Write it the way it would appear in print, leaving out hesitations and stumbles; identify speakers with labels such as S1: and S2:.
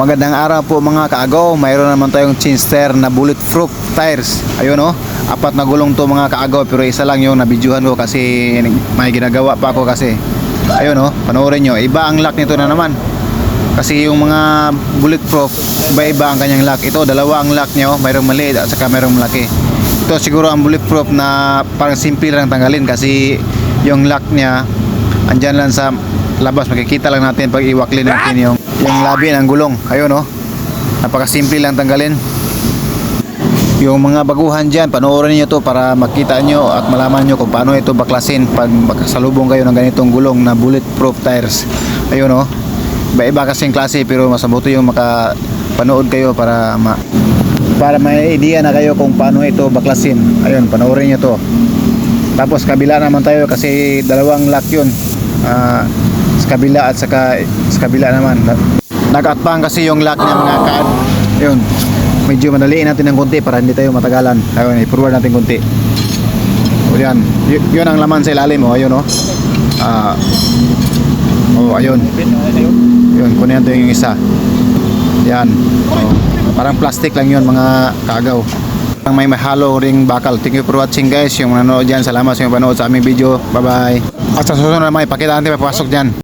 S1: Magandang araw po mga kaagaw. Mayroon naman tayong Chinster na bulletproof tires. Ayun oh, apat na gulong to mga kaagaw, pero isa lang yung nabidyohan ko kasi may ginagawa pa ako kasi. Ayun oh, panoorin nyo. Iba ang lock nito na naman. Kasi yung mga bulletproof, iba-iba ang kanyang lock. Ito, dalawa ang lock nyo. Mayroong maliit at saka mayroong malaki. Ito siguro ang bulletproof na parang simple lang tanggalin kasi yung lock niya andyan lang sa labas. Makikita lang natin pag iwaklin natin yung labi ng gulong. Ayun oh, napakasimple lang tanggalin. Yung mga baguhan dyan, panoorin niyo to para makita nyo at malaman nyo kung paano ito baklasin pag makasalubong kayo ng ganitong gulong na bulletproof tires. Ayun oh, iba-iba kasing klase, pero mas mabuti yung makapanood kayo para may idea na kayo kung paano ito baklasin. Ayun, panoorin nyo to. Tapos kabila naman tayo kasi dalawang lock yun, sa kabila at saka sa kabila naman. Nag-atbang kasi yung lock niya mga kaad. Yun, medyo madaliin natin ng konti para hindi tayo matagalan. Ayun, i-forward natin konti. O yan, yun ang laman sa ilalim. O ayun o. Ayun. Yun, kunin natin yung isa. Yan. Parang plastic lang yun mga kaagaw. May mahalo ring bakal. Thank you for watching guys. Yung nanonood dyan, salamat sa mga panood sa aming video. Bye bye. At sa susunod naman, ipakita natin papasok dyan.